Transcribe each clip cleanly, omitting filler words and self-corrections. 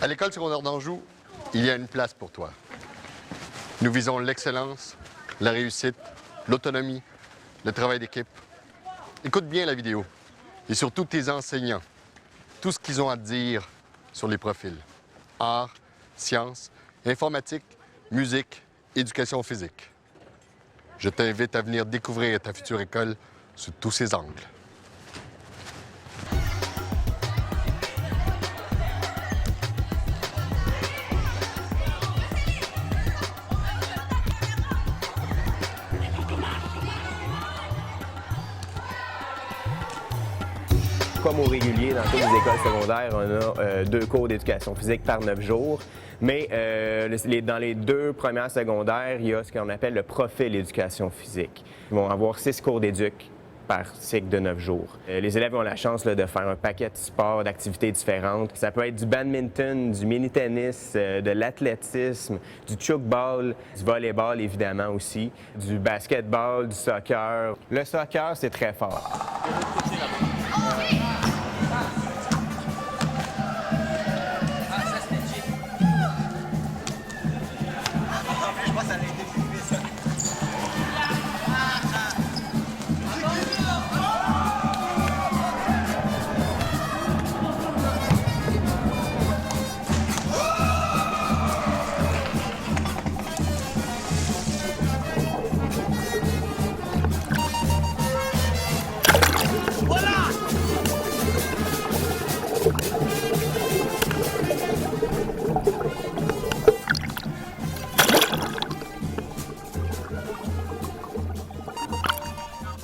À l'École secondaire d'Anjou, il y a une place pour toi. Nous visons l'excellence, la réussite, l'autonomie, le travail d'équipe. Écoute bien la vidéo et surtout tes enseignants. Tout ce qu'ils ont à te dire sur les profils. Arts, sciences, informatique, musique, éducation physique. Je t'invite à venir découvrir ta future école sous tous ses angles. Comme au régulier dans toutes les écoles secondaires, on a 2 cours d'éducation physique par 9 jours. Mais dans les 2 premières secondaires, il y a ce qu'on appelle le profil éducation physique. Ils vont avoir 6 cours d'éduc par cycle de 9 jours. Les élèves ont la chance de faire un paquet de sports, d'activités différentes. Ça peut être du badminton, du mini-tennis, de l'athlétisme, du tchoukball, du volleyball évidemment aussi, du basketball, du soccer. Le soccer, c'est très fort.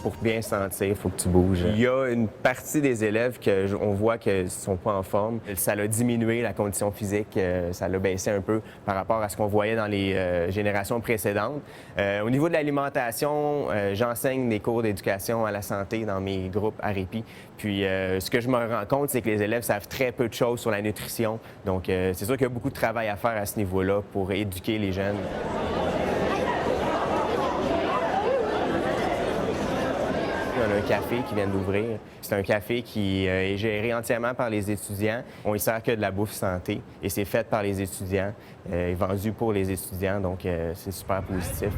Pour bien sentir, il faut que tu bouges. Il y a une partie des élèves qu'on voit qu'ils ne sont pas en forme. Ça a diminué la condition physique, ça l'a baissé un peu par rapport à ce qu'on voyait dans les générations précédentes. Au niveau de l'alimentation, j'enseigne des cours d'éducation à la santé dans mes groupes à répit. Puis ce que je me rends compte, c'est que les élèves savent très peu de choses sur la nutrition. Donc c'est sûr qu'il y a beaucoup de travail à faire à ce niveau-là pour éduquer les jeunes. On a un café qui vient d'ouvrir. C'est un café qui est géré entièrement par les étudiants. On y sert que de la bouffe santé et c'est fait par les étudiants, et vendu pour les étudiants, donc c'est super positif.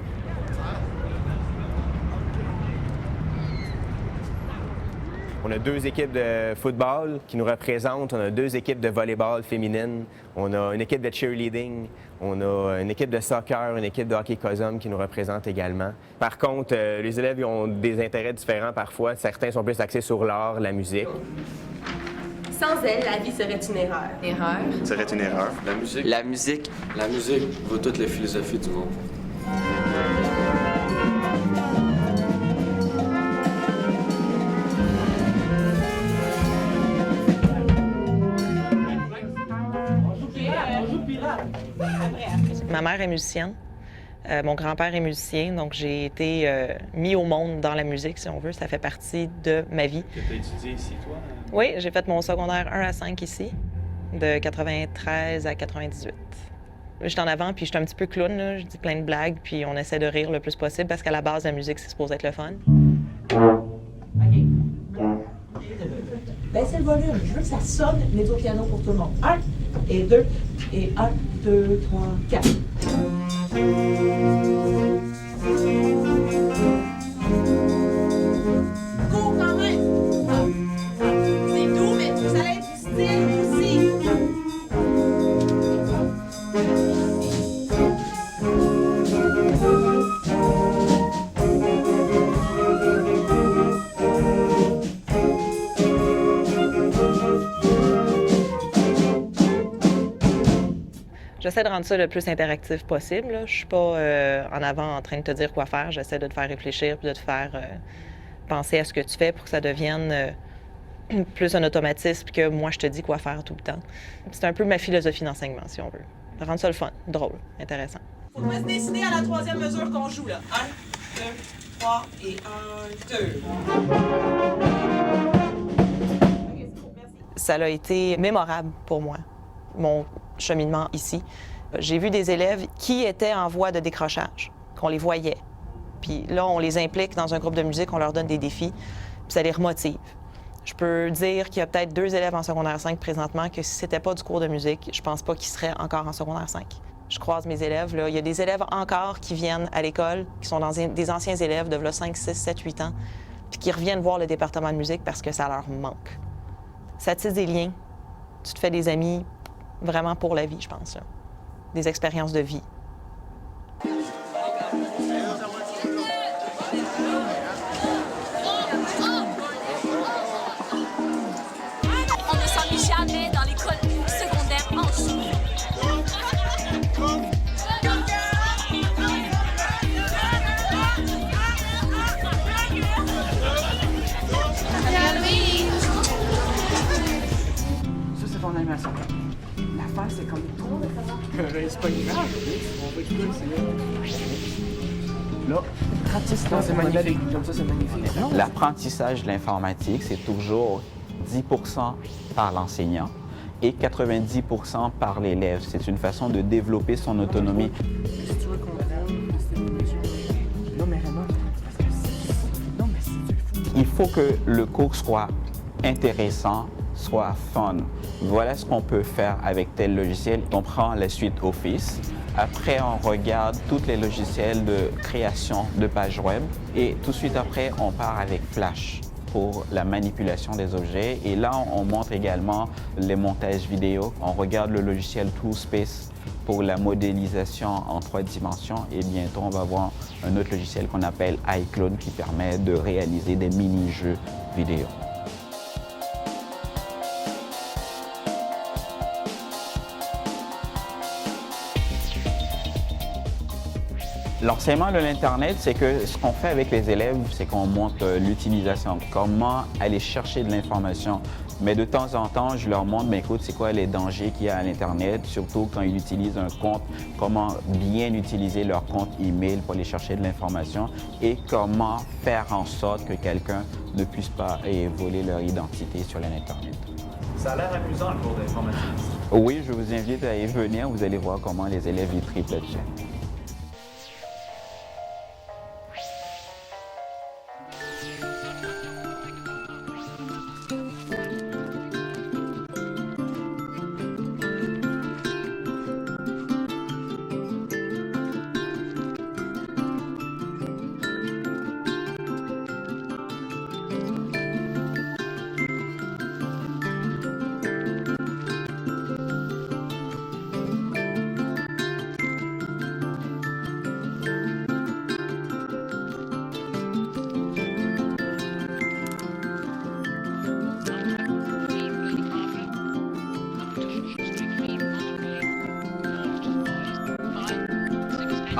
On a 2 équipes de football qui nous représentent, on a 2 équipes de volleyball féminine, on a une équipe de cheerleading, on a une équipe de soccer, une équipe de hockey cosum qui nous représente également. Par contre, les élèves ils ont des intérêts différents parfois. Certains sont plus axés sur l'art, la musique. Sans elle, la vie serait une erreur. Erreur. Serait une erreur. La musique. La musique. La musique vaut toutes les philosophies du monde. Ma mère est musicienne, mon grand-père est musicien, donc j'ai été mis au monde dans la musique, si on veut. Ça fait partie de ma vie. Tu as étudié ici, toi? Oui, j'ai fait mon secondaire 1 à 5 ici, de 93 à 98. J'étais en avant, puis j'étais un petit peu clown, là. Je dis plein de blagues, puis on essaie de rire le plus possible, parce qu'à la base, la musique, c'est supposé être le fun. Baissez le volume. Je veux que ça sonne mezzo piano pour tout le monde. 1 et 2 et 1, 2, 3, 4. Cours quand même. C'est doux, mais ça va être du style aussi. J'essaie de rendre ça le plus interactif possible. Là. Je suis pas en avant en train de te dire quoi faire. J'essaie de te faire réfléchir puis de te faire penser à ce que tu fais pour que ça devienne plus un automatisme que moi, je te dis quoi faire tout le temps. C'est un peu ma philosophie d'enseignement, si on veut. De rendre ça le fun, drôle, intéressant. Faut se décider à la 3e mesure qu'on joue, là. 1, 2, 3 et 1, 2. Ça a été mémorable pour moi, mon cheminement ici. J'ai vu des élèves qui étaient en voie de décrochage, qu'on les voyait. Puis là, on les implique dans un groupe de musique, on leur donne des défis, puis ça les remotive. Je peux dire qu'il y a peut-être 2 élèves en secondaire 5 présentement que si c'était pas du cours de musique, je pense pas qu'ils seraient encore en secondaire 5. Je croise mes élèves, là. Il y a des élèves encore qui viennent à l'école, qui sont des anciens élèves de là, 5, 6, 7, 8 ans, puis qui reviennent voir le département de musique parce que ça leur manque. Ça tisse des liens. Tu te fais des amis vraiment pour la vie, je pense, là. Des expériences de vie. On ne s'ennuie jamais dans l'école secondaire Anjou. Ça, c'est ton animation. L'affaire, c'est comme trop. C'est pas grave. On va écouter, c'est là. Non, c'est magnifique. Comme ça, c'est magnifique. L'apprentissage de l'informatique, c'est toujours 10% par l'enseignant et 90% par l'élève. C'est une façon de développer son autonomie. Si tu veux comprendre, non, mais vraiment, parce que non, mais c'est du fou. Il faut que le cours soit intéressant, soit fun. Voilà ce qu'on peut faire avec tel logiciel. On prend la suite Office. Après, on regarde tous les logiciels de création de pages web. Et tout de suite après, on part avec Flash pour la manipulation des objets. Et là, on montre également les montages vidéo. On regarde le logiciel ToolSpace pour la modélisation en 3 dimensions. Et bientôt, on va voir un autre logiciel qu'on appelle iClone qui permet de réaliser des mini-jeux vidéo. L'enseignement de l'Internet, c'est que ce qu'on fait avec les élèves, c'est qu'on montre l'utilisation, comment aller chercher de l'information. Mais de temps en temps, je leur montre, mais écoute, c'est quoi les dangers qu'il y a à l'Internet, surtout quand ils utilisent un compte, comment bien utiliser leur compte email pour aller chercher de l'information et comment faire en sorte que quelqu'un ne puisse pas voler leur identité sur l'Internet. Ça a l'air amusant, le cours d'informatique. Oui, je vous invite à y venir. Vous allez voir comment les élèves y triplent là-dessus.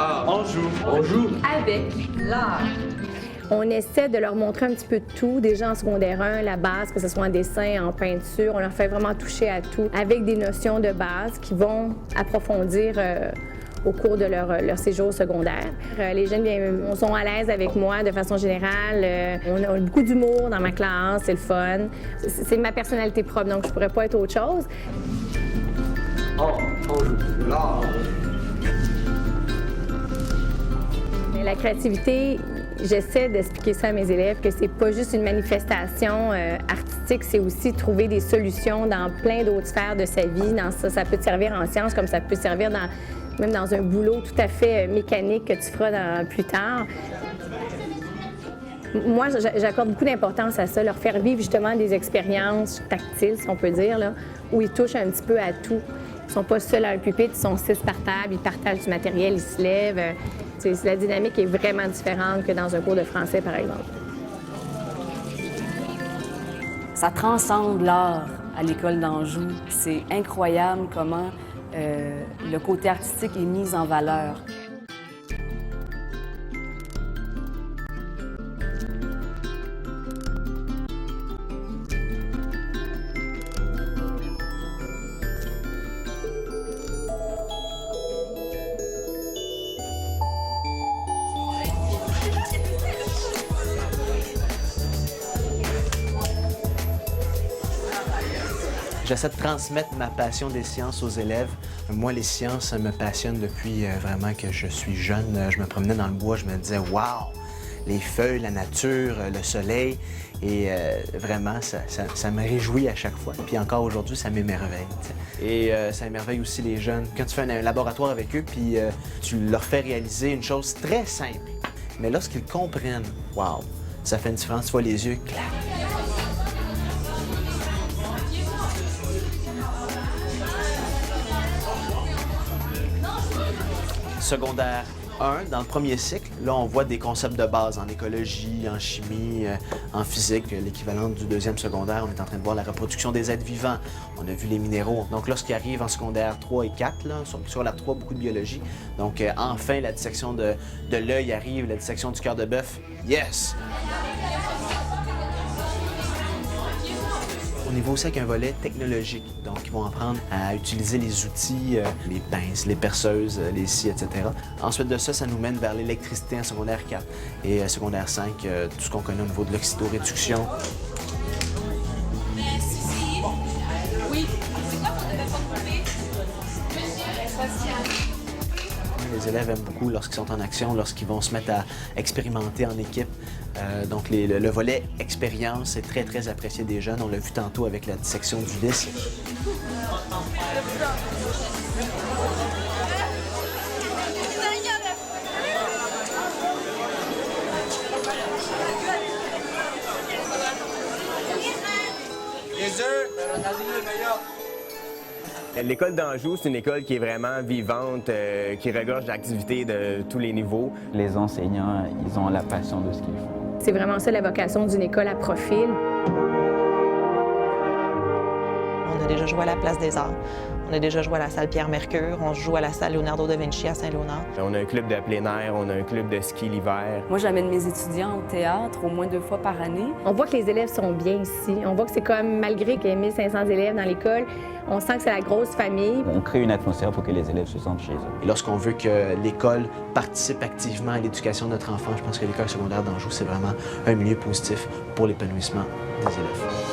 Ah, on joue. Avec l'art. On essaie de leur montrer un petit peu de tout, déjà en secondaire 1, la base, que ce soit en dessin, en peinture. On leur fait vraiment toucher à tout avec des notions de base qui vont approfondir au cours de leur séjour secondaire. Les jeunes sont à l'aise avec moi de façon générale. On a beaucoup d'humour dans ma classe, c'est le fun. C'est ma personnalité propre, donc je pourrais pas être autre chose. On joue. L'art. Mais la créativité, j'essaie d'expliquer ça à mes élèves, que c'est pas juste une manifestation artistique, c'est aussi trouver des solutions dans plein d'autres sphères de sa vie. Ça peut te servir en sciences comme ça peut te servir même dans un boulot tout à fait mécanique que tu feras plus tard. Moi, j'accorde beaucoup d'importance à ça, leur faire vivre justement des expériences tactiles, si on peut dire, là, où ils touchent un petit peu à tout. Ils ne sont pas seuls à leur pupitre, ils sont 6 par table, ils partagent du matériel, ils se lèvent. La dynamique est vraiment différente que dans un cours de français, par exemple. Ça transcende l'art à l'école d'Anjou. C'est incroyable comment le côté artistique est mis en valeur. J'essaie de transmettre ma passion des sciences aux élèves. Moi, les sciences me passionnent depuis vraiment que je suis jeune. Je me promenais dans le bois, je me disais « Wow! les feuilles, la nature, le soleil. Et vraiment, ça me réjouit à chaque fois. Puis encore aujourd'hui, ça m'émerveille. Et ça émerveille aussi les jeunes. Quand tu fais un laboratoire avec eux, puis tu leur fais réaliser une chose très simple, mais lorsqu'ils comprennent, wow, ça fait une différence. Tu vois les yeux, clac. Secondaire 1, dans le premier cycle, là, on voit des concepts de base en écologie, en chimie, en physique, l'équivalent du deuxième secondaire. On est en train de voir la reproduction des êtres vivants. On a vu les minéraux. Donc, lorsqu'ils arrivent en secondaire 3 et 4, là, sur la 3, beaucoup de biologie. Donc, enfin, la dissection de l'œil arrive, la dissection du cœur de bœuf. Yes! On y va aussi avec un volet technologique. Donc, ils vont apprendre à utiliser les outils, les pinces, les perceuses, les scies, etc. Ensuite de ça, ça nous mène vers l'électricité en secondaire 4. Et secondaire 5, tout ce qu'on connaît au niveau de l'oxydoréduction. Oui, c'est quoi ton téléphone privé? Les élèves aiment beaucoup lorsqu'ils sont en action, lorsqu'ils vont se mettre à expérimenter en équipe. Donc, le volet expérience est très, très apprécié des jeunes. On l'a vu tantôt avec la dissection du lys. L'école d'Anjou, c'est une école qui est vraiment vivante, qui regorge d'activités de tous les niveaux. Les enseignants, ils ont la passion de ce qu'ils font. C'est vraiment ça la vocation d'une école à profil. On a déjà joué à la Place des Arts. On a déjà joué à la salle Pierre-Mercure. On joue à la salle Leonardo da Vinci à Saint-Léonard. On a un club de plein air, on a un club de ski l'hiver. Moi, j'amène mes étudiants au théâtre au moins 2 fois par année. On voit que les élèves sont bien ici. On voit que c'est comme, malgré qu'il y ait 1500 élèves dans l'école, on sent que c'est la grosse famille. On crée une atmosphère pour que les élèves se sentent chez eux. Et lorsqu'on veut que l'école participe activement à l'éducation de notre enfant, je pense que l'école secondaire d'Anjou, c'est vraiment un milieu positif pour l'épanouissement des élèves.